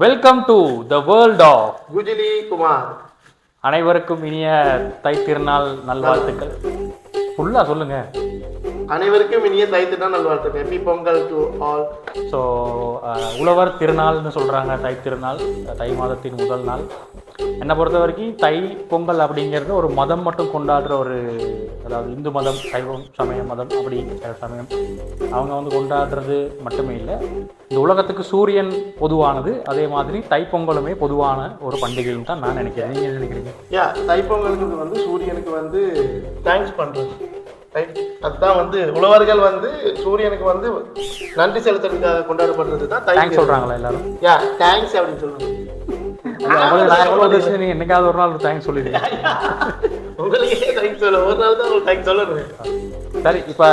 Welcome to the world of Gujili Kumar. அனைவருக்கும் இனிய தை திருநாள் நல்வாழ்த்துக்கள். ஃபுல்லா சொல்லுங்க. அனைவருக்கும் இனிய தை திருநாள் நல்வாழ்த்துக்கள். Happy Pongal to all. So உழவர் திருநாள்னு சொல்கிறாங்க. தை திருநாள் தை மாதத்தின் முதல் நாள். என்னை பொறுத்த வரைக்கும் தை பொங்கல் அப்படிங்கிறது ஒரு மதம் மட்டும் கொண்டாடுற ஒரு, அதாவது இந்து மதம், சைவம் சமய மதம், அப்படி சமயம் அவங்க வந்து கொண்டாடுறது மட்டுமே இல்லை. இந்த உலகத்துக்கு சூரியன் பொதுவானது, அதே மாதிரி தைப்பொங்கலுமே பொதுவான ஒரு பண்டிகைன்னு தான் நான் நினைக்கிறேன். நீங்கள் என்ன நினைக்கிறீங்க? தைப்பொங்கலுக்கு வந்து சூரியனுக்கு வந்து தேங்க்ஸ் பண்ணுறது. அதுதான் வந்து உழவர்கள் வந்து சூரியனுக்கு வந்து நன்றி செலுத்துறதுக்காக கொண்டாடப்படுறது தான் தேங்க்ஸ் சொல்கிறாங்களா எல்லாரும்? தேங்க்ஸ் அப்படின்னு சொல்லுவாங்க. என்னைக்காவது ஒரு நாள் தேங்க்ஸ் சொல்லிடுங்க. உங்களுக்கே தேங்க்ஸ் சொல்ல ஒரு நாள் தான் உங்களுக்கு தேங்க்ஸ் சொல்லணும். சரி, இப்போ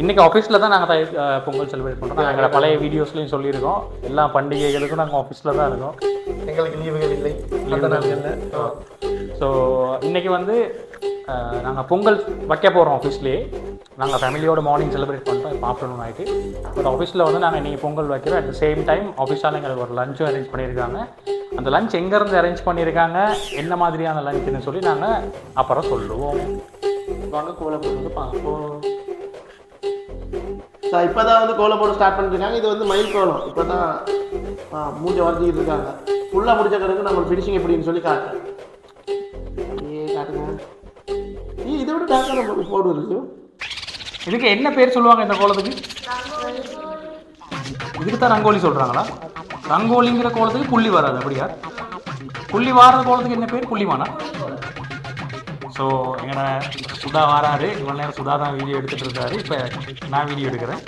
இன்னைக்கு ஆஃபீஸில் தான் நாங்கள் பொங்கல் செலிப்ரேட் பண்ணுறோம். எங்களோட பழைய வீடியோஸ்லையும் சொல்லியிருக்கோம், எல்லா பண்டிகைகளுக்கும் நாங்கள் ஆஃபீஸில் தான் இருக்கோம். எங்களுக்கு லீவுகள் இல்லை, அந்த நாள்களில். ஸோ இன்னைக்கு வந்து நாங்கள் பொங்கல் வைக்க போகிறோம் ஆஃபீஸ்லேயே. நாங்கள் ஃபேமிலியோட மார்னிங் செலிப்ரேட் பண்ணுறோம், இப்போ ஆஃப்டர்நூன் ஆகிட்டு. பட் ஆஃபீஸில் வந்து நாங்கள் இன்றைக்கி பொங்கல் வைக்கிறோம். அட் த சேம் டைம் ஆஃபீஸால் எங்களுக்கு ஒரு லஞ்சும் அரேஞ்ச் பண்ணியிருக்காங்க. அந்த லஞ்ச் எங்கேருந்து அரேஞ்ச் பண்ணியிருக்காங்க, என்ன மாதிரியான லஞ்சுன்னு சொல்லி நாங்கள் அப்புறம் சொல்லுவோம். வாங்க கோலம் போட்டு பார்ப்போம். இப்போ தான் வந்து கோலம் போட ஸ்டார்ட் பண்ணிருக்காங்க. இது வந்து மயில் கோலம். இப்போ தான் மூஞ்ச வரைஞ்சிக்கிட்டு இருக்காங்க. ஃபுல்லாக முடிச்ச பிறகு நம்ம ஃபினிஷிங் எப்படின்னு சொல்லி காட்டுறேன். காட்டுங்க. இதை விட டாக்டர் போடு இருக்கு. இதுக்கு என்ன பேர் சொல்லுவாங்க இந்த கோலத்துக்கு? இதுக்கு தான் ரங்கோலி சொல்கிறாங்களா? ரங்கோலிங்கிற கோலத்துக்கு புள்ளி வராது, அப்படியா? புள்ளி வார கோலத்துக்கு என்ன பேர்? புள்ளிமானா? ஸோ எங்களை சுதா வராரு. இவ்வளோ நேரம் சுதா தான் வீடியோ எடுத்துகிட்டு இருக்காரு. இப்போ நான் வீடியோ எடுக்கிறேன்.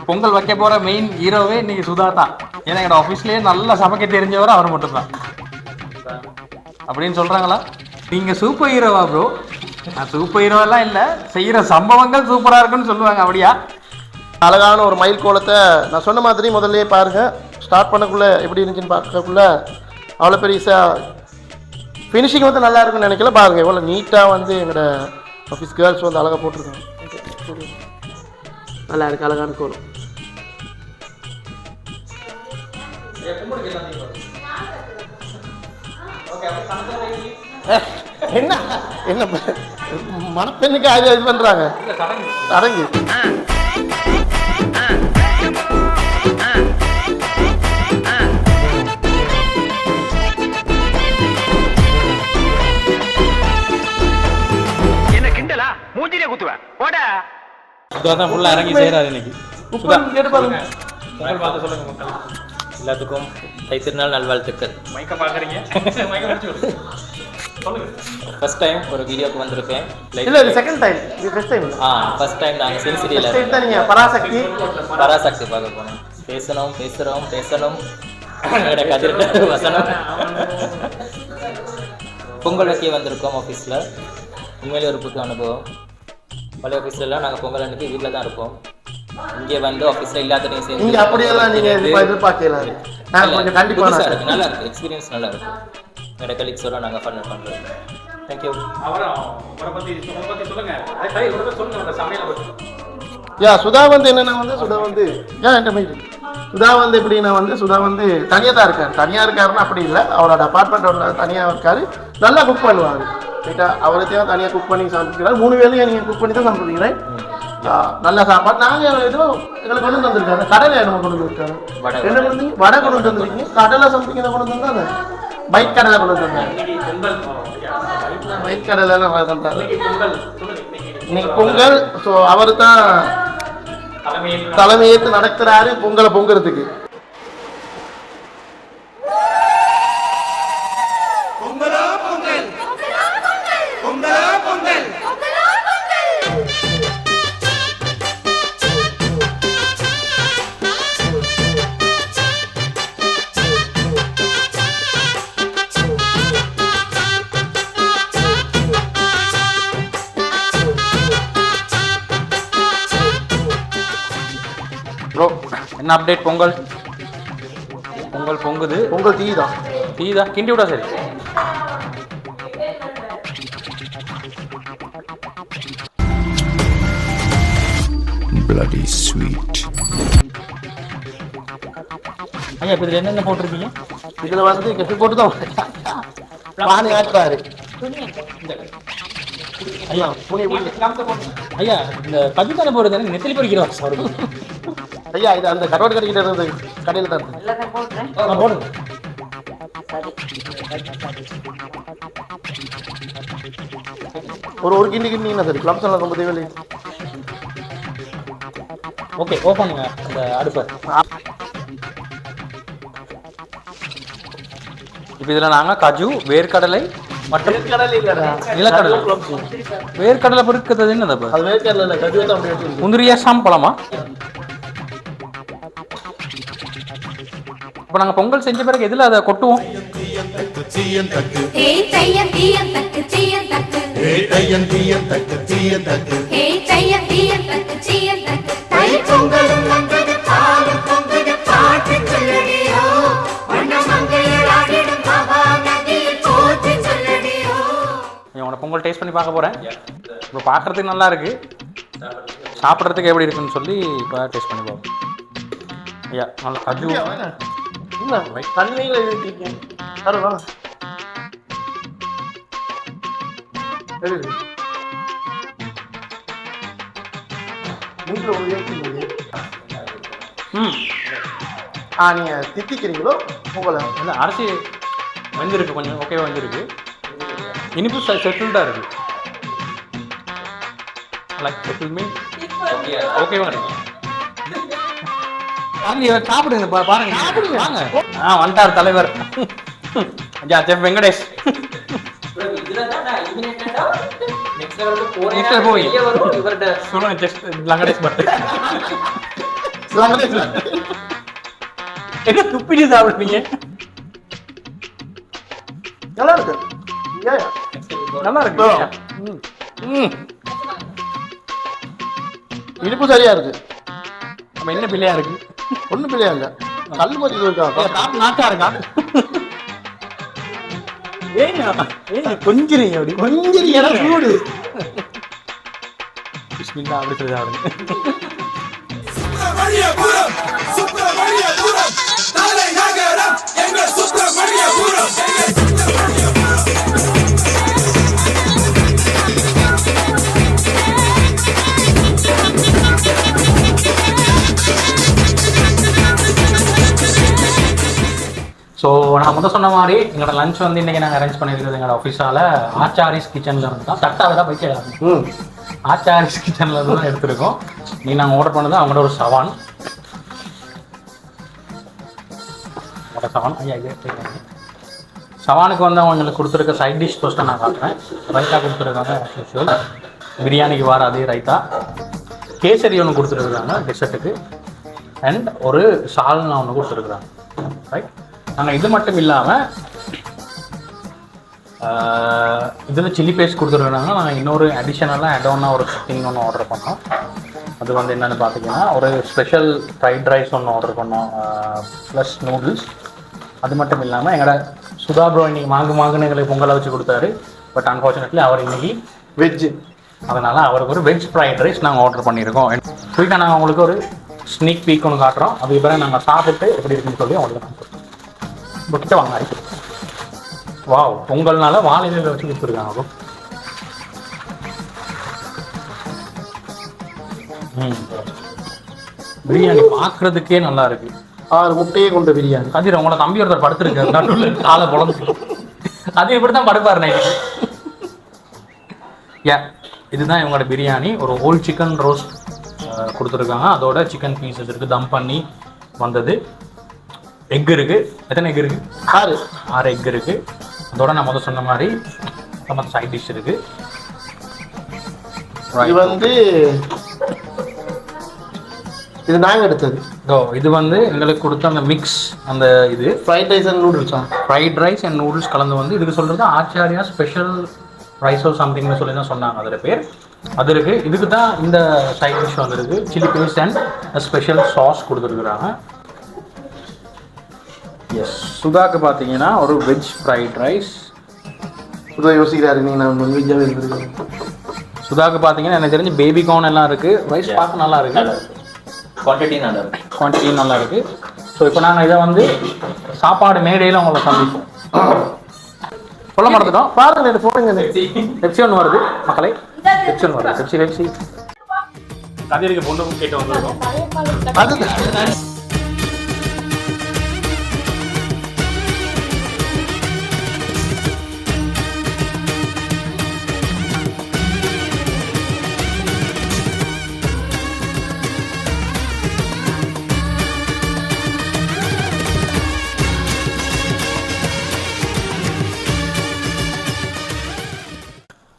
பொங்கல் வைக்க போகிற மெயின் ஹீரோவே இன்றைக்கி சுதா தான். ஏன்னா எங்களோட ஆஃபீஸ்லேயே நல்லா சமைக்க தெரிஞ்சவர் அவர் மட்டும்தான் அப்படின்னு சொல்கிறாங்களா? நீங்கள் சூப்பர் ஹீரோவா ப்ரோ? நான் சூப்பர் ஹீரோவெல்லாம் இல்லை, செய்கிற சம்பவங்கள் சூப்பராக இருக்குன்னு சொல்லுவாங்க, அப்படியா? அழகான ஒரு மயில் கோலத்தை நான் சொன்ன மாதிரி முதல்ல பாருங்கள். ஸ்டார்ட் பண்ணக்குள்ளே எப்படி இருந்துச்சுன்னு பார்க்கக்குள்ள அவ்வளோ பெரிய ஃபினிஷிங் வந்து நல்லா இருக்குன்னு நினைக்கல. பாருங்கள் எவ்வளோ நீட்டாக வந்து எங்களோட ஆஃபீஸ் கேர்ள்ஸ் வந்து அழகாக போட்டிருக்காங்க. நல்லா இருக்குது அழகான கோலம். என்ன என்ன மணப்பெண்ணுக்கு இது பண்ணுறாங்க அடங்கு. என்ன கிண்டலா? மூஞ்சிலே குத்துவேன் போட. சுதாதான் ஃபுல்லாக இறங்கி செய்கிறாரு இன்னைக்கு. கேட்டு பாருங்க. சொல்லுங்க மக்கள் எல்லாத்துக்கும் தை திருநாள் நல்வாழ்த்துக்கள். மைக்க பார்க்குறீங்க? ஃபர்ஸ்ட் டைம் ஒரு வீடியோக்கு வந்திருக்கேன். இல்லை இது செகண்ட் டைம். இது ஃபர்ஸ்ட் டைம். ஃபர்ஸ்ட் டைம் நாங்கள் சின்சிரியில் தான் நீங்கள் பராசக்தி பார்க்க போனோம். பேசணும் என்னோட கதிர்கிட்ட வசனம். பொங்கல் வைக்க வந்திருக்கோம் ஆஃபீஸில். உண்மையிலே ஒரு புது அனுபவம். பழைய ஆஃபீஸ்லலாம் நாங்கள் பொங்கல் அன்னைக்கு வீட்டில் தான் இருப்போம். இங்கே வந்து ஆஃபீஸில் எல்லாத்தையும் சேர்ந்து நீங்கள் அப்படியெல்லாம் நீங்கள் எதிர்பார்க்கலாம். கண்டிப்பாக நல்லா இருக்குது, எக்ஸ்பீரியன்ஸ் நல்லா இருக்குது. என்னோட கலீக்ஸோட நாங்கள் பண்ணுறோம். தேங்க்யூ. சுதா வந்து என்னன்னா வந்து சுதா வந்து எப்படின்னா வந்து சுதா வந்து தனியாக தான் இருக்காரு. தனியாக இருக்காருன்னா அப்படி இல்லை, அவரோட அப்பார்ட்மெண்ட்டோட தனியாக இருக்காரு. நல்லா குக் பண்ணுவார். ரைட்டா? அவருத்தையும் தனியாக குக் பண்ணி சாப்பிட்டுக்கிறாரு. 3 வேளையும் நீங்கள் குக் பண்ணி தான் சாப்பிடுவீங்களே. நல்லா சாப்பாடு. நாங்கள் எதுவும் எங்களுக்கு கொண்டு வந்துருக்காங்க. கடலை நம்ம கொண்டு வந்துருக்காங்க. என்ன கொண்டு வடை கொண்டு வந்துருக்கீங்க. கடலை சம்திங் என்ன கொண்டு வந்தாங்க? பைக் கடலை கொண்டு வந்தாங்க. பைக் கடலை இன்னைக்கு பொங்கல். ஸோ அவர் தான் தலைமையேற்று நடக்கிறாரு பொங்கலை பொங்குறதுக்கு. ப்ரோ என்ன அப்டேட்? பொங்கல் பொங்குது. பொங்கல் தீதா கிண்டி விட்டா சரி. bloody sweet. ஐயா இப்போ இதில் என்னென்ன போட்டிருக்கீங்க? இதுல வந்து கெட்டு போட்டு தான் பானை ஆட்டுறாரு. ஐயா புனி புனி. ஐயா இந்த கஜுத்தான போடுறது எனக்கு நெத்திலி பொறிக்கிறோம் சார். ஐயா இது அந்த கரோடு கடைக்கிட்ட இருந்தது கடையில் தான் இருக்கு. நான் போடுங்க. ஒரு கிண்டி கிண்டிங்கன்னா சரி. கிளம்ஸ்லாம் ரொம்ப தேவையில்லை. ஓகே ஓப்பன் பண்ணுங்க அந்த அடுப்பை. இப்போ இதில் நாங்கள் கஜு, வேர்க்கடலை மற்றும் கடல் இல்லடா. நிலக்கடலை. வேர்க்கடலை பொறுக்கிறது என்னது? அது வேர்க்கடலை இல்லை, கஜுவை தான் அப்படி எடுத்து. முந்திரியா சாம்பழமா? இப்போ நாங்கள் பொங்கல் செஞ்ச பிறகு எதில் அதை கொட்டுவோம்? உங்களோட பொங்கல் டேஸ்ட் பண்ணி பார்க்க போகிறேன். இப்போ பார்க்குறதுக்கு நல்லா இருக்கு, சாப்பிட்றதுக்கு எப்படி இருக்குன்னு சொல்லி இப்போ டேஸ்ட் பண்ணி பார்ப்போம். ஐயா நல்லா கஜு தண்ணியில் இருக்கீங்க. வாங்க நீங்க தித்திக்கிறீங்களோ உங்களை? இல்லை அரிசி வெந்திருக்கு, கொஞ்சம் ஓகேவா வெந்திருக்கு. இனிப்பு செட்டில்டாக இருக்கு. லைக் செட்டில் மீன் ஓகேவா இருக்கு. சாப்பிடுங்க பாருங்க. வாங்க. வந்துட்டார் தலைவர். செஃப் வெங்கடேஷ். போய் சொல்லுங்க ஜஸ்ட் லங்கடேஷ் பட் என்ன துப்பிட்டு சாப்பிடுறீங்க? நல்லா இருக்கு. நல்லா இருக்கு. இனிப்பு சரியா இருக்கு. நம்ம என்ன பிள்ளையா இருக்கு? ஒன்றும் பிள்ளையா இல்லை. கல் மாதிரி இருக்கா? நாக்கா இருக்கா? கொஞ்சிரீங்க அப்படி கொஞ்சம் சூடு. பிஸ்மில்லா அப்படி சொல்லி சாப்பிடுங்க. ஸோ நான் முதல் சொன்ன மாதிரி எங்களோட லஞ்ச் வந்து இன்றைக்கி நாங்கள் அரேஞ்ச் பண்ணியிருக்கிறது எங்களோட ஆஃபீஸால் ஆச்சாரிஸ் கிச்சனில் இருந்து தான். தட்டாக தான் போய் செய்யலாம். ஆச்சாரிஸ் கிச்சனில் இருந்து தான் எடுத்துருக்கோம். நீ நாங்கள் ஆர்டர் பண்ணது அவங்களோட ஒரு சவான். சவான் ஐயா இது சவானுக்கு வந்து அவங்களுக்கு கொடுத்துருக்க சைட் டிஷ் ஃபஸ்ட்டு நான் காட்டுறேன். ரைத்தா கொடுத்துருக்காங்க யூஷுவல். பிரியாணிக்கு வர அதே ரைத்தா. கேசரி ஒன்று கொடுத்துருக்குறாங்க டெசர்ட்டுக்கு. அண்ட் ஒரு சால்னா ஒன்று கொடுத்துருக்குறாங்க. ரைட். நாங்கள் இது மட்டும் இல்லாமல் இதில் சில்லி பேஸ்ட் கொடுத்துருக்காங்க. நாங்கள் இன்னொரு அடிஷ்னலாக ஆட்-ஆனாக ஒரு திங் ஒன்று ஆர்டர் பண்ணோம். அது வந்து என்னென்னு பார்த்தீங்கன்னா ஒரு ஸ்பெஷல் ஃப்ரைட் ரைஸ் ஒன்று ஆர்டர் பண்ணோம், ப்ளஸ் நூடுல்ஸ். அது மட்டும் இல்லாமல் எங்களோட சுதா ப்ரோ இன்றைக்கி மாங்குன்னு எங்களுக்கு பொங்கலை வச்சு கொடுத்தாரு. பட் அன்ஃபார்ச்சுனேட்லி அவர் இன்றைக்கி வெஜ்ஜு, அதனால் அவருக்கு ஒரு வெஜ் ஃப்ரைட் ரைஸ் நாங்கள் ஆர்டர் பண்ணியிருக்கோம். குயிக்காக நாங்கள் உங்களுக்கு ஒரு ஸ்னீக் பீக் ஒன்று காட்டுறோம். அதுக்கு பிறகு நாங்கள் சாப்பிட்டு எப்படி இருக்குன்னு சொல்லி அவங்களுக்கு காட்டுறோம். கிட்ட வாங்க. வாவ், பொங்கல்னால வாழையில வச்சு கொடுத்துருக்காங்க. பிரியாணி பார்க்கறதுக்கே நல்லா இருக்கு. 6 முட்டையே கொண்ட பிரியாணி. கதிர் உங்களோட தம்பி ஒருத்தர் படுத்துருக்காரு நடுவில் காலை புலந்து. அது இப்படித்தான் படுப்பாரு நைட்டு. இதுதான் இவங்களோட பிரியாணி. ஒரு ஹோல் சிக்கன் ரோஸ்ட் கொடுத்துருக்காங்க. அதோட சிக்கன் பீசஸ் இருக்குது, தம் பண்ணி வந்தது. எக் இருக்குது. எத்தனை எக் இருக்குது? 6 எக் இருக்குது. அதோட நான் முதல் சொன்ன மாதிரி நம்ம சைட் டிஷ் இருக்குது. இது வந்து இது நாங்கள் எடுத்தது. இது வந்து எங்களுக்கு கொடுத்த அந்த மிக்ஸ், அந்த இது ஃப்ரைட் ரைஸ் அண்ட் நூடுல்ஸா? ஃப்ரைட் ரைஸ் அண்ட் நூடுல்ஸ் கலந்து வந்து இதுக்கு சொல்கிறது ஆச்சாரியா ஸ்பெஷல் ரைஸோ சம்திங்னு சொல்லி தான் சொன்னாங்க. அதில் பேர் அது இருக்குது. இதுக்கு தான் இந்த சைட் டிஷ் வந்துருக்கு. Chilli paste and special sauce கொடுத்துருக்குறாங்க. எஸ், சுதாக்கு பார்த்தீங்கன்னா ஒரு வெஜ் ஃப்ரைட் ரைஸ். சுதா யோசிக்கிறாரு, நீங்கள் நான் வெஜ்ஜாகவே இருந்துருக்கேன். சுதாக்கு பார்த்தீங்கன்னா எனக்கு தெரிஞ்சு பேபி கார்ன் எல்லாம் இருக்குது. ரைஸ் பார்க்க நல்லா இருக்குது. குவான்டிட்டி நல்லா இருக்குது. நல்லா இருக்குது. ஸோ இப்போ நாங்கள் இதை வந்து சாப்பாடு மேடையில் உங்களை சந்திப்போம். சொல்ல மறந்துட்டோம். பாருங்க இது போடுங்க. பெப்சி ஒன்று வருது மக்களே, பெப்சி ஒன்று வருது. பெப்சி கதிருக்கு பொண்ணு கேட்டு வந்துருக்கோம். அது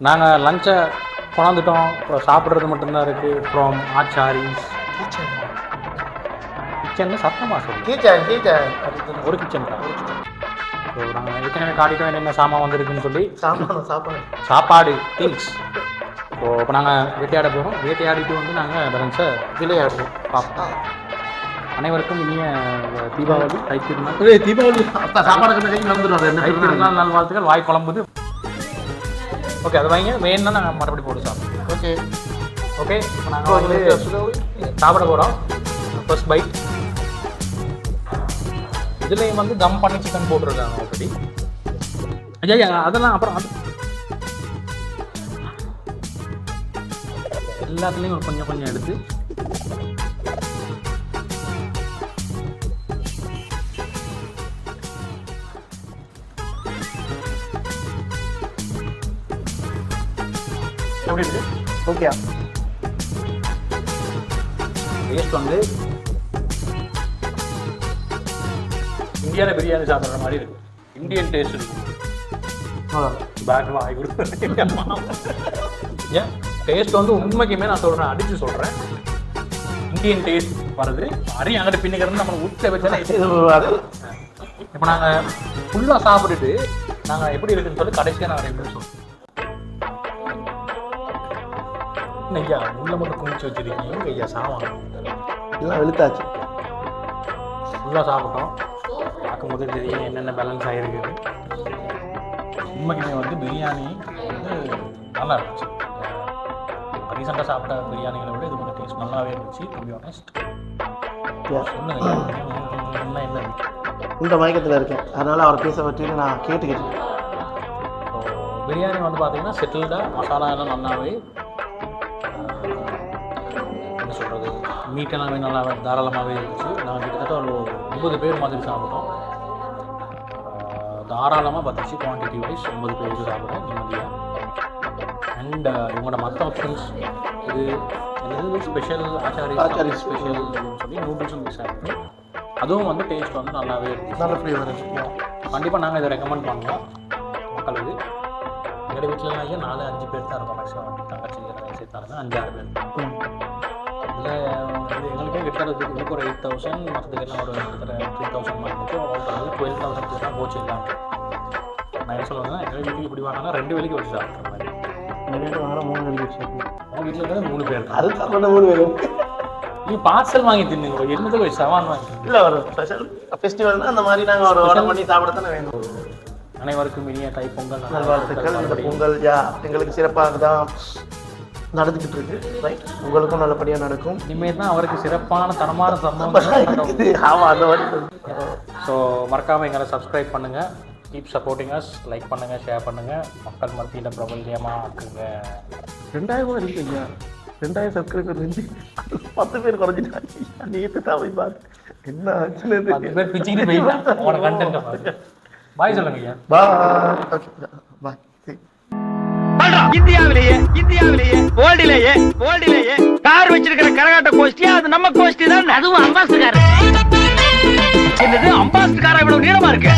நாங்கள் லஞ்சை கொண்டாந்துட்டோம். அப்புறம் சாப்பிட்றது மட்டும்தான் இருக்குது. அப்புறம் ஆச்சாரிஸ் கிச்சன்னு சத்தமாக சொல்லி கீச்சன் ஒரு கிச்சன் தான். ஸோ நாங்கள் ஏற்கனவே காட்டிட்டோம் என்னென்ன சாமான் வந்திருக்குன்னு சொல்லி. சாப்பாடு திங்ஸ். ஸோ இப்போ நாங்கள் வேட்டையாட போகிறோம். வேட்டையாடிட்டு வந்து நாங்கள் பேலன்ஸை விளையாடுவோம் பார்ப்போம். அனைவருக்கும் இனிய தீபாவளி தைத்திருநாள். தீபாவளி சாப்பாடு வந்துடும். தைத்திருநாள் நல்வாழ்த்துக்கள். வாய் குழம்புது. ஓகே, அது வாங்க வேணும்னா நாங்கள் மறுபடியும் போட்டு சாப்பிடுவோம். ஓகே ஓகே, இப்போ நாங்கள் வந்து சாப்பிட போகிறோம். First byte. இதுலேயும் வந்து தம் பண்ணி சிக்கன் போட்டிருக்காங்க ஆல்ரெடி. ஐயா அதெல்லாம் அப்புறம் அது எல்லாத்துலேயும் ஒரு கொஞ்சம் கொஞ்சம் எடுத்து எப்படி இருக்கு? ஓகே. டேஸ்ட் வந்து இந்தியாவில் பிரியாணி சாப்பிட்ற மாதிரி இருக்கு. இந்தியன் டேஸ்ட் இருக்கும். பேக் வாங்கி கொடுத்து ஏன் டேஸ்ட் வந்து உண்மைக்குமே நான் சொல்கிறேன், அடித்து சொல்கிறேன், இந்தியன் டேஸ்ட் வருது. அரி அங்கிட்டு பின்னிக்கிறது நம்ம வீட்டில் வச்சாலே. இப்போ நாங்கள் ஃபுல்லாக சாப்பிட்டுட்டு நாங்கள் எப்படி இருக்குன்னு சொல்லி கடைசியாக நாங்கள் எப்படி சொல்லுவோம். ஐயா உள்ள மட்டும் குமிச்சு வச்சிருக்கீங்க ஐயா சாமான் எல்லாம் வெளுத்தாச்சு. ஃபுல்லாக சாப்பிட்டோம். பார்க்கும்போது தெரியும் என்னென்ன பேலன்ஸ் ஆகிருக்குது. உண்மைக்குமே வந்து பிரியாணி வந்து நல்லா இருந்துச்சு. ரீசெண்டாக சாப்பிட்ட பிரியாணிகளை விட இது கொஞ்சம் டேஸ்ட் நல்லாவே இருந்துச்சு. To be honest. சொல்லுங்க என்ன என்ன இந்த மயக்கத்தில் இருக்கேன், அதனால் அவர் பேச பற்றி நான் கேட்டுக்கிட்டேன். ஸோ பிரியாணி வந்து பார்த்தீங்கன்னா செட்டில்டாக மசாலா எல்லாம் நல்லாவே என்ன சொல்கிறது, மீட் எல்லாமே நல்லா தாராளமாகவே இருந்துச்சு. நாங்கள் கிட்டத்தட்ட ஒரு 9 பேர் மாதிரி சாப்பிட்டோம். தாராளமாக பத்துச்சு. குவான்டிட்டி வைஸ் 9 பேருக்கு சாப்பிட்றோம் நிம்மதியாக. அண்ட் இவங்களோட மற்ற ஆப்ஷன்ஸ் இது என்னது ஸ்பெஷல் ஆச்சாரி ஸ்பெஷல் அப்படின்னு சொல்லி நூடுல்ஸும் மிக்ஸ் ஆகிருக்கு. அதுவும் வந்து டேஸ்ட் வந்து நல்லாவே இருந்துச்சு. நல்ல ஃப்ளேவர் இருந்துச்சு. கண்டிப்பாக நாங்கள் இதை ரெக்கமெண்ட் பண்ணுவோம் மக்களுக்கு. எங்கள் வீட்டிலலாம் ஐயா 4-5 பேர் தான் இருக்கும் மேக்ஸிமம். தங்கச்சி சேர்த்தாங்க 5-6 பேர். இதில் இது எங்களுக்கே கிட்டத்தட்ட இதுக்கு ஒரு 8,000, மற்றதுக்கெல்லாம் ஒரு கிட்டத்தட்ட 3,000 மாதிரி இருந்துச்சு. 12,000 தான் போச்சு இல்லாமல். நான் என்ன சொல்லுவேன்னா எங்கள் வீட்டுக்கு இப்படி வாங்கினா 2 வேலைக்கு வச்சு சாப்பிட்ற மாதிரி. எங்கள் வீட்டு வாங்கினா 3 வேலைக்கு வச்சு. உங்கள் வீட்டில் இருக்கிறது 3 பேர் தான். அது சாப்பிட 3 பேரும். நீங்கள் பார்சல் வாங்கி தின்னுங்க. என்னதுக்கு வச்சு சவான் வாங்கி இல்லை, ஒரு ஸ்பெஷல் ஃபெஸ்டிவல்னால் அந்த மாதிரி நாங்கள் ஒரு ஆர்டர் பண்ணி சாப்பிட தானே வேணும். அனைவருக்கும் இனிய தைப்பொங்கல் நல்வாழ்த்துக்கள். இந்த பொங்கல் எங்களுக்கு சிறப்பாக தான் நடந்துக்கிட்டு இருக்கு. ரைட், உங்களுக்கும் நல்லபடியாக நடக்கும். இனிமேல் தான் அவருக்கு சிறப்பான தரமான சம்பவம். ஆமாம், அந்த மாதிரி. ஸோ மறக்காமல் எங்களை சப்ஸ்கிரைப் பண்ணுங்கள். Keep supporting us. லைக் பண்ணுங்கள், ஷேர் பண்ணுங்கள். மக்கள் மத்தியில் பிரபல்யமாக ஆக்குங்க. 2000 இருக்குங்க. 2000 சப்ஸ்கிரைபர் இருந்து 10 பேர் குறைஞ்சிட்டாங்க. நேற்று தான் போய் பார்த்து என்ன ஆச்சுன்னு 10 பேர் பிச்சுக்கிட்டு போயிட்டான். அவனோட கண்டென்ட் பாருங்க. பாய் சொல்லுங்க ஐயா. பாய். Okay bye. இந்தியாவிலேயே வேர்ல்டிலேயே கார் வச்சிருக்கிற கரகாட்ட கோஷ்டியா அது நம்ம கோஷ்டி தான். அதுவும் அம்பாஸ்டர் கார். என்னது அம்பாஸ்டர் காரா இவ்வளவு நீளமா இருக்கு?